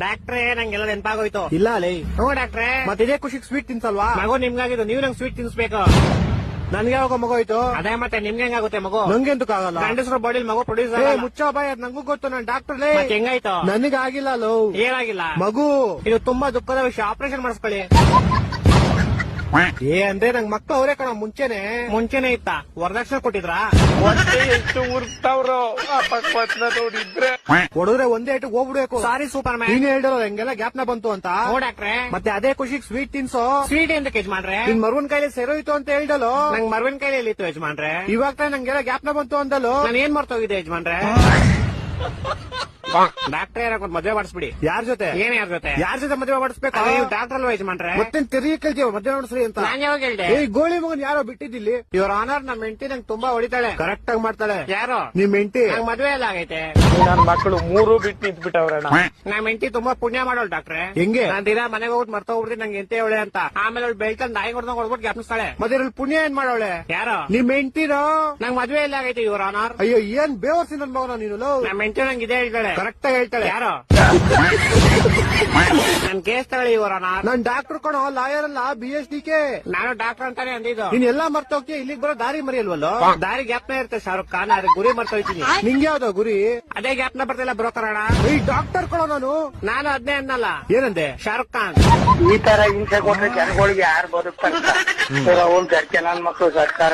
ಡಾಕ್ಟ್ರೇ ನಂಗೆಲ್ಲ ನೆನಪಾಗೋಯ್ತು. ಇಲ್ಲ ಲೇ. ಹ್ಞೂ ಡಾಕ್ಟ್ರೇ. ಮತ್ತೆ ಇದೇ ಖುಷಿಗೆ ಸ್ವೀಟ್ ತಿನ್ಸಲ್ವಾ? ಮಗು ನಿಮ್ಗಾಗಿದ್ದು, ನೀವು ನಂಗೆ ಸ್ವೀಟ್ ತಿನ್ಸ್ಬೇಕು. ನನ್ಗೆ ಯಾವಾಗ ಮಗು ಆಯ್ತು? ಅದೇ ಮತ್ತೆ ನಿಮ್ಗೆ ಹೆಂಗಾಗುತ್ತೆ ಮಗು? ನಂಗೆಂತಕ್ ಆಗಲ್ಲ. ಗಂಡಸ್ರ ಬಾಡಿಲಿ ಮಗು ಪ್ರೊಡ್ಯೂಸ್ ಮುಚ್ಚ ಬಾಯ್, ಅದ್ ನಂಗೂ ಗೊತ್ತು, ನಾನ್ ಡಾಕ್ಟರ್ ಲೇ. ಹೆಂಗಾಯ್ತು? ನನಗಾಗಿಲ್ಲ ಲೋ. ಏನಾಗಿಲ್ಲ ಮಗು. ಇದು ತುಂಬಾ ದುಃಖದ ವಿಷಯ, ಆಪರೇಷನ್ ಮಾಡಿಸ್ಕೊಳ್ಳಿ. ಅಂದ್ರೆ ನಂಗ್ ಮಕ್ಳು ಅವರೇ ಕಣ ಮುಂಚೆನೆ ಇತ್ತ? ವರದಕ್ಷಿಣೆ ಕೊಟ್ಟಿದ್ರಾ? ಎಷ್ಟು ಉರ್ತಾವ್ರೋ ಪಕ್ವತ್ನ ನೋಡಿದ್ರೆ ಹೊಡೆದ್ರೆ ಒಂದೇ ಏಟು ಹೋಗ್ಬಿಡ್ಬೇಕು. ಸಾರಿ ಸೂಪರ್ ಮ್ಯಾನ್. ನೀನ್ ಹೇಳಿರೋ ಹೆಂಗೆಲ್ಲ ಗ್ಯಾಪ್ನ ಬಂತು ಅಂತ. ಹ್ಞೂ ಡಾಕ್ಟ್ರೇ. ಮತ್ತೆ ಅದೇ ಖುಷಿಗೆ ಸ್ವೀಟ್ ತಿನ್ಸೋ. ಸ್ವೀಟ್ ಎಂತಕ್ಕೆ ಯಜಮಾನ್ರೆ? ನಿನ್ ಮರುವನ್ ಕೈಲಿ ಸೇರೋಯ್ತು ಅಂತ ಹೇಳ್ದಲ್ಲೋ. ನಂಗ್ ಮರ್ವಿನ ಕೈಲಿ ಇತ್ತು ಯಜಮಾನ್ರೆ. ಇವಾಗ ತಾನೇ ನಂಗೆಲ್ಲ ಗ್ಯಾಪ್ನ ಬಂತು ಅಂದಲ್ಲೋ. ನಾನು ಏನ್ ಮರ್ತೋಗಿದೆ ಯಜಮಾನ್ರೆ? ಡಾಕ್ಟ್ರೇ ಯಾರಕ್ಕೊಂದು ಮದ್ವೆ ಮಾಡಿಸ್ಬಿಡಿ. ಯಾರ ಜೊತೆ? ಏನ್ ಯಾರ ಜೊತೆ? ಯಾರ ಜೊತೆ ಮದುವೆ ಮಾಡಿಸ್ಬೇಕು? ನೀವು ಡಾಕ್ಟರ್ ಅಲ್ವಾ ಯಜಮಾನ್ರೆ? ಮತ್ತೆ ತಿರುಗಿ ಕೇಳ್ತೀವ ಮದುವೆ ಮಾಡಿಸ್ರಿ ಅಂತ. ನಾನ್ ಯಾವಾಗ ಹೇಳ್ದೆ? ಈ ಗೋಳಿ ಮಗನ್ ಯಾರೋ ಬಿಟ್ಟಿದ್ದಿಲ್ಲಿ. ಇವ್ರ ಆನರ್ ನಮ್ಮ ಹೆಂಡತಿ ನಂಗೆ ತುಂಬಾ ಹೊಡಿತಾಳೆ. ಕರೆಕ್ಟ್ ಆಗಿ ಮಾಡ್ತಾಳೆ. ಯಾರು? ನಿಮ್ ಹೆಂಡತಿ. ನಂಗ್ ಮದ್ವೆ ಎಲ್ಲ ಆಗೈತೆ. ನನ್ ಮಕ್ಕಳು 3 ಬಿಟ್ಟು ನಿಂತ್ಬಿಟ್ಟವ್ರಣ್ಣ. ನಮ್ಮ ಹೆಂಡತಿ ತುಂಬಾ ಪುಣ್ಯ ಮಾಡೋಳು ಡಾಕ್ಟ್ರೆ. ಹೆಂಗೆ? ನಾನ್ ದಿನ ಮನೆಗೆ ಹೋಗ್ಬಿಟ್ಟು ಮರ್ತ ಹೋಗ್ಬಿಡ್ತೀನಿ ನಂಗೆ ಎಂತ ಅವಳೆ ಅಂತ. ಆಮೇಲೆ ಅವ್ಳು ಬೆಳ್ತಂದ್ ನಾಯಿ ಹೊಡೆದಂಗ್ ಹೊಡ್ಬಿಟ್ಟು ಜ್ಞಾಪಿಸ್ತಾಳೆ. ಮತ್ತೆ ಇದ್ರಲ್ಲಿ ಪುಣ್ಯ ಏನ್ ಮಾಡೋಳೆ? ಯಾರು? ನಿಮ್ ಹೆಂಡತಿನೋ? ನಂಗ್ ಮದ್ವೆ ಎಲ್ಲ ಆಗೈತೆ ಇವ್ರ ಆನರ್. ಅಯ್ಯೋ ಏನ್ ಬೇವರ್ಸಿ ನನ್ ಮಗನ ನೀನು. ನಮ್ಮ ಹೆಂಡತಿ ನಂಗೆ ಇದೇ ಹೇಳ್ತಾಳೆ. ಕರೆಕ್ಟ್ ಆಗಿ ಹೇಳ್ತಾಳೆ. ಯಾರು? ನನ್ ಕೇಸ್ ತಗೊಳ್ಳಿ ಇವ್ರ ಆನರ್. ನಾನ್ ಡಾಕ್ಟರ್ ಕಣೋ, ಲಾಯರ್ ಅಲ್ಲ, BSDK. ನಾನು ಡಾಕ್ಟರ್ ಅಂತಾನೆ ಅಂದಿದ್ದು. ನೀನ್ ಎಲ್ಲಾ ಮರ್ತೋಗ್ತೀಯ, ಇಲ್ಲಿಗೆ ಬರೋ ದಾರಿ ಮರಿಯಲ್ವಲ್ಲೋ. ದಾರಿ ಗ್ಯಾಪ್ನ ಇರುತ್ತೆ ಶಾರುಖ್ ಖಾನ್, ಅದ್ರ ಗುರಿ ಮರ್ತೋಯ್ತೀನಿ. ನಿಂಗೆ ಯಾವ್ದೋ ಗುರಿ? ಅದೇ ಗ್ಯಾಪ್ನ ಬರ್ತಿಲ್ಲ ಬ್ರೋಕರ್ ಅಣ್ಣ. ಈ ಡಾಕ್ಟರ್ ಕಣೋ ನಾನು ಅದ್ನೇ ಅನ್ನಲ್ಲ. ಏನಂದೆ? ಶಾರುಖ್ ಖಾನ್. ಈ ತರ ಹಿಂಸೆ ಕೊಟ್ರೆ ಜನಗಳಿಗೆ ಯಾರು ಬದುಕ್ತಾರೆ? ಅವ್ನ್ ನನ್ ಮಕ್ಕಳು ಸರ್ಕಾರ